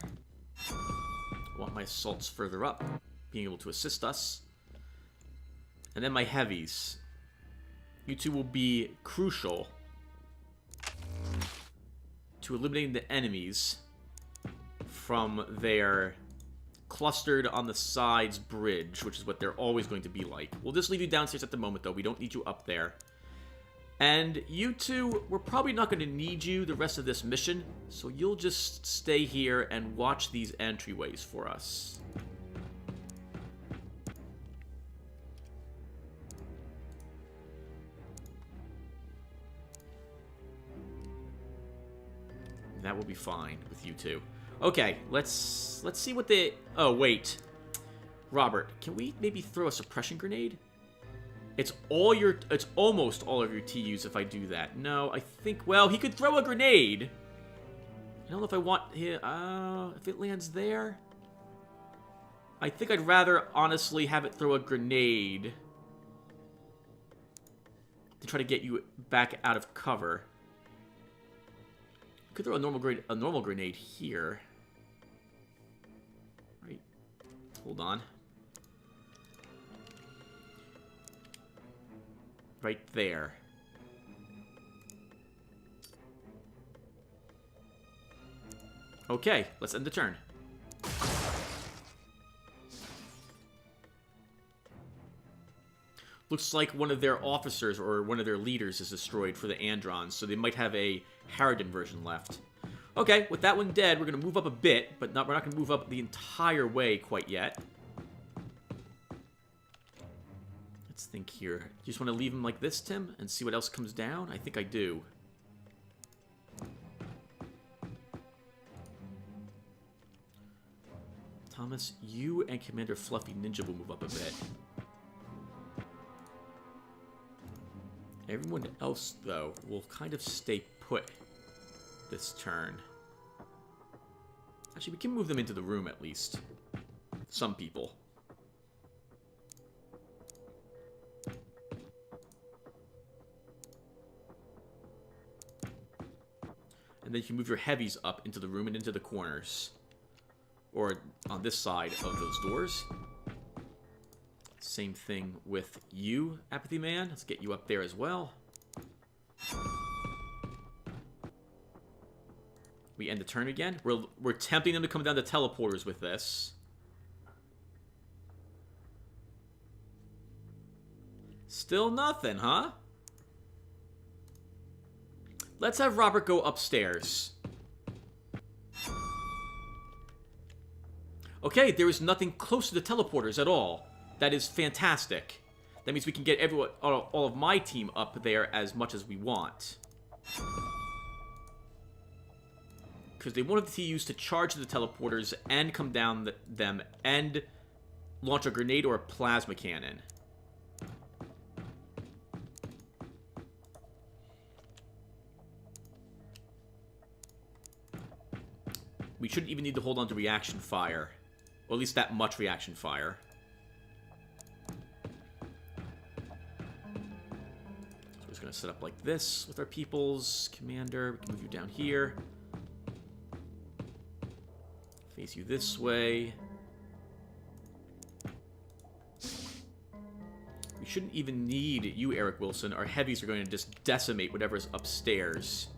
I want my assaults further up, being able to assist us. And then my heavies. You two will be crucial to eliminating the enemies from their clustered on the sides bridge, which is what they're always going to be like. We'll just leave you downstairs at the moment, though. We don't need you up there. And you two, we're probably not going to need you the rest of this mission, so you'll just stay here and watch these entryways for us. That will be fine with you two. Okay, let's see what they... Oh, wait. Robert, can we maybe throw a suppression grenade? It's almost all of your TUs if I do that. No, I think... Well, he could throw a grenade. I don't know if I want... if it lands there... I think I'd rather, honestly, have it throw a grenade to try to get you back out of cover. Could throw a normal grenade here. Right. Hold on. Right there. Okay, let's end the turn. Looks like one of their officers or one of their leaders is destroyed for the Androns, so they might have a Harridan version left. Okay, with that one dead, we're going to move up a bit, but we're not going to move up the entire way quite yet. Let's think here. Do you just want to leave him like this, Tim, and see what else comes down? I think I do. Thomas, you and Commander Fluffy Ninja will move up a bit. Everyone else, though, will kind of stay put this turn. Actually, we can move them into the room at least. Some people. And then you can move your heavies up into the room and into the corners. Or on this side of those doors. Same thing with you, Apathy Man. Let's get you up there as well. We end the turn again. We're tempting them to come down to teleporters with this. Still nothing, huh? Let's have Robert go upstairs. Okay, there is nothing close to the teleporters at all. That is fantastic. That means we can get everyone, all of my team up there as much as we want. Because they wanted to use to charge the teleporters and come down them and launch a grenade or a plasma cannon. We shouldn't even need to hold on to reaction fire. Or at least that much reaction fire. going to set up like this with our peoples. Commander, we can move you down here. Face you this way. We shouldn't even need you, Eric Wilson. Our heavies are going to just decimate whatever's upstairs.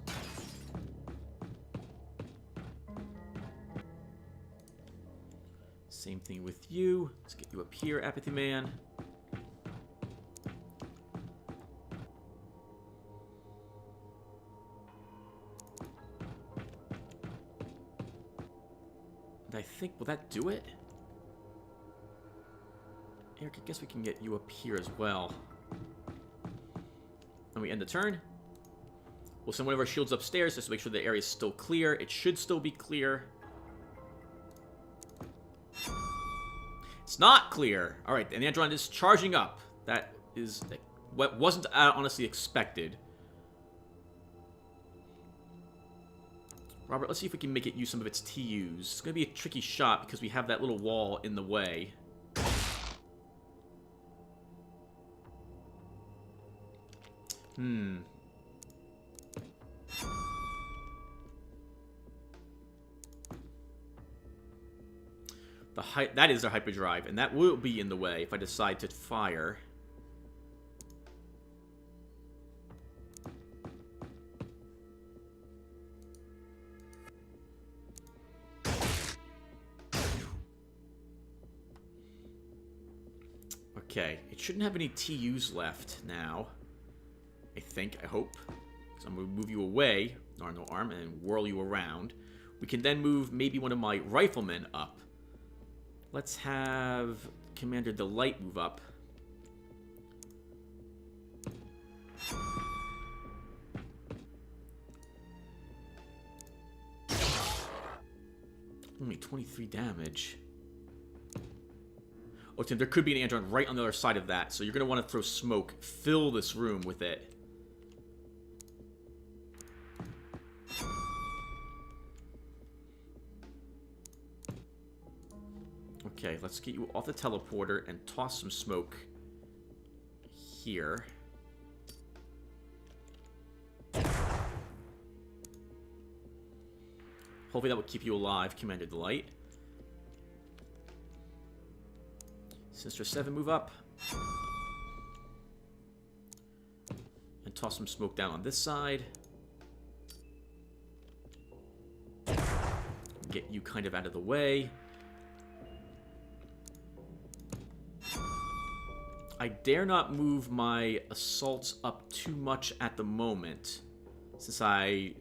Same thing with you. Let's get you up here, Apathy Man. And I think, will that do it? Eric, I guess we can get you up here as well. And we end the turn. We'll send one of our shields upstairs just to make sure the area is still clear. It should still be clear. It's not clear. All right, and the Andron is charging up. That is what wasn't honestly expected. Robert, let's see if we can make it use some of its TUs. It's going to be a tricky shot because we have that little wall in the way. That is their hyperdrive, and that will be in the way if I decide to fire. Okay, it shouldn't have any TUs left now. I think, I hope. So I'm going to move you away, arm no arm, and whirl you around. We can then move maybe one of my riflemen up. Let's have Commander Delight move up. Only 23 damage. Oh, Tim, there could be an Andron right on the other side of that, so you're going to want to throw smoke. Fill this room with it. Okay, let's get you off the teleporter and toss some smoke here. Hopefully that will keep you alive, Commander Delight. Sinister 7, move up. And toss some smoke down on this side. Get you kind of out of the way. I dare not move my assaults up too much at the moment, since I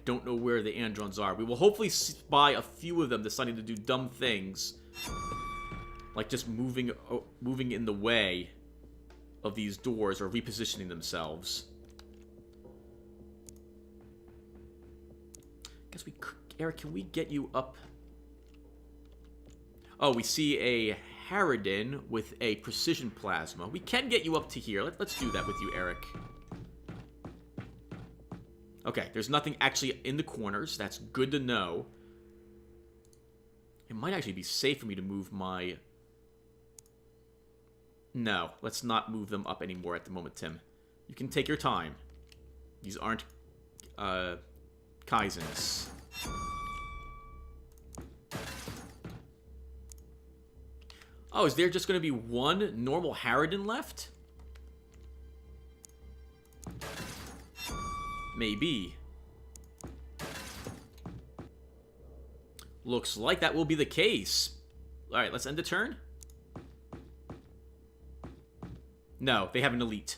don't know where the Androns are. We will hopefully spy a few of them deciding to do dumb things, like just moving in the way of these doors or repositioning themselves. Guess we could, Eric, can we get you up? Oh, we see a Harridan with a precision plasma. We can get you up to here. Let's do that with you, Eric. Okay, there's nothing actually in the corners. That's good to know. It might actually be safe for me to move my... No, let's not move them up anymore at the moment, Tim. You can take your time. These aren't Kaizens. Oh, is there just going to be one normal Harridan left? Maybe. Looks like that will be the case. Alright, let's end the turn. No, they have an elite.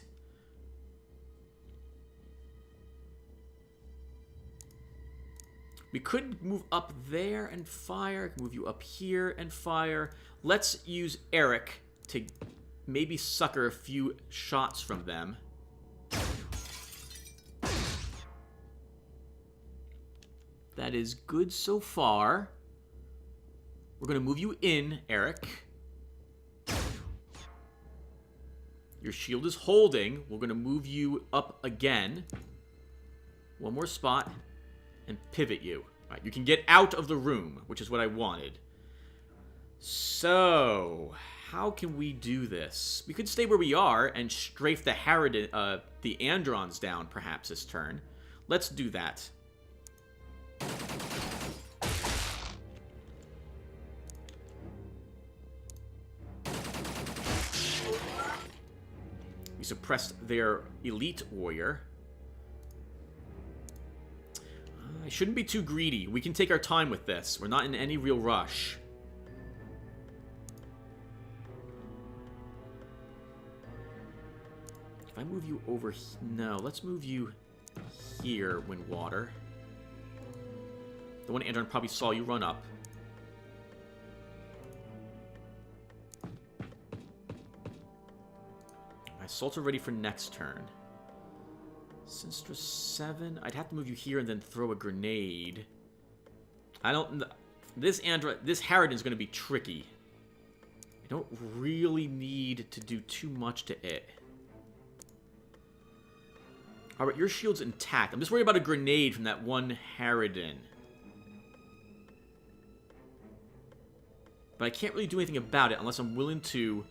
We could move up there and fire. Move you up here and fire. Let's use Eric to maybe sucker a few shots from them. That is good so far. We're going to move you in, Eric. Your shield is holding. We're going to move you up again. One more spot. And pivot you. All right, you can get out of the room, which is what I wanted. So, how can we do this? We could stay where we are and strafe the the Androns down, perhaps, this turn. Let's do that. We suppressed their elite warrior. I shouldn't be too greedy. We can take our time with this. We're not in any real rush. If I move you over... No, let's move you here, Windwater. The one Andron probably saw you run up. My assaults are ready for next turn. Sinstra 7. I'd have to move you here and then throw a grenade. I don't... This Harridan's going to be tricky. I don't really need to do too much to it. Alright, your shield's intact. I'm just worried about a grenade from that one Harridan. But I can't really do anything about it unless I'm willing to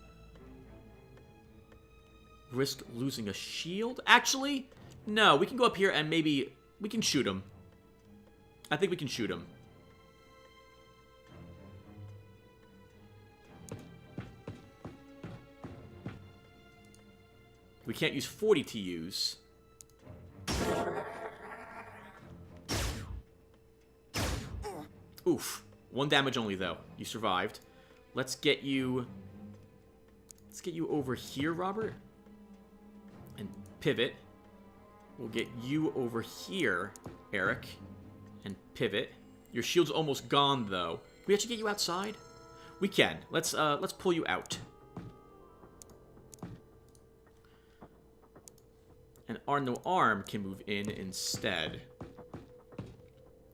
risk losing a shield. Actually, no. We can go up here and maybe we can shoot him. I think we can shoot him. We can't use 40 TUs. Oof. 1 damage only, though. You survived. Let's get you... Let's get you over here, Robert. And pivot. We'll get you over here, Eric. And pivot. Your shield's almost gone, though. Can we actually get you outside? We can. Let's pull you out. And Arno Arm can move in instead.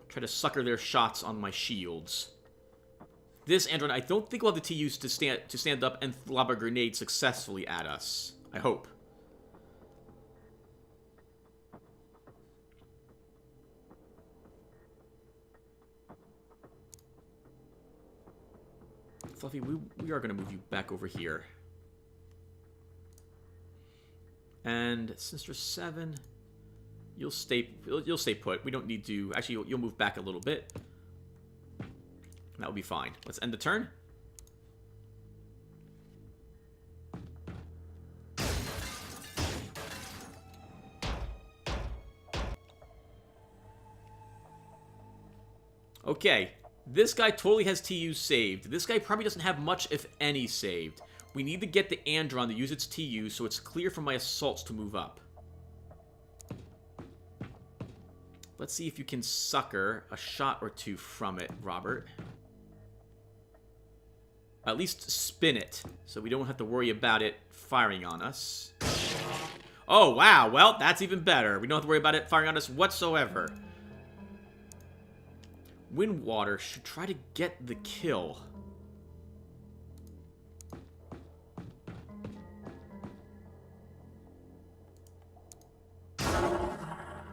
Try to sucker their shots on my shields. This Andron, I don't think we'll have the TUs to stand up and lob a grenade successfully at us. I hope. Fluffy, we are going to move you back over here. And Sister 7, you'll stay put. We don't need to... Actually, you'll move back a little bit. That'll be fine. Let's end the turn. Okay. This guy totally has TU saved. This guy probably doesn't have much, if any, saved. We need to get the Andron to use its TU so it's clear for my assaults to move up. Let's see if you can sucker a shot or two from it, Robert. At least spin it, so we don't have to worry about it firing on us. Oh, wow. Well, that's even better. We don't have to worry about it firing on us whatsoever. Windwater should try to get the kill.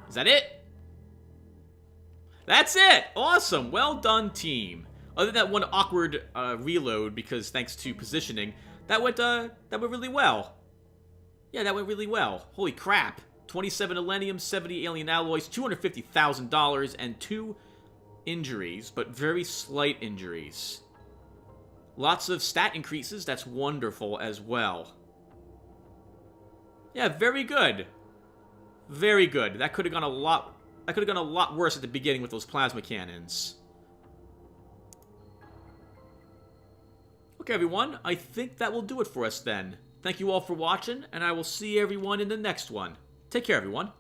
Is that it? That's it! Awesome! Well done, team. Other than that one awkward reload, because thanks to positioning, that went really well. Yeah, that went really well. Holy crap. 27 Elenium, 70 alien alloys, $250,000, and 2 injuries, but very slight injuries. Lots of stat increases, that's wonderful as well. Yeah, very good. Very good. That could have gone a lot worse at the beginning with those plasma cannons. Okay, everyone. I think that will do it for us then. Thank you all for watching, and I will see everyone in the next one. Take care, everyone.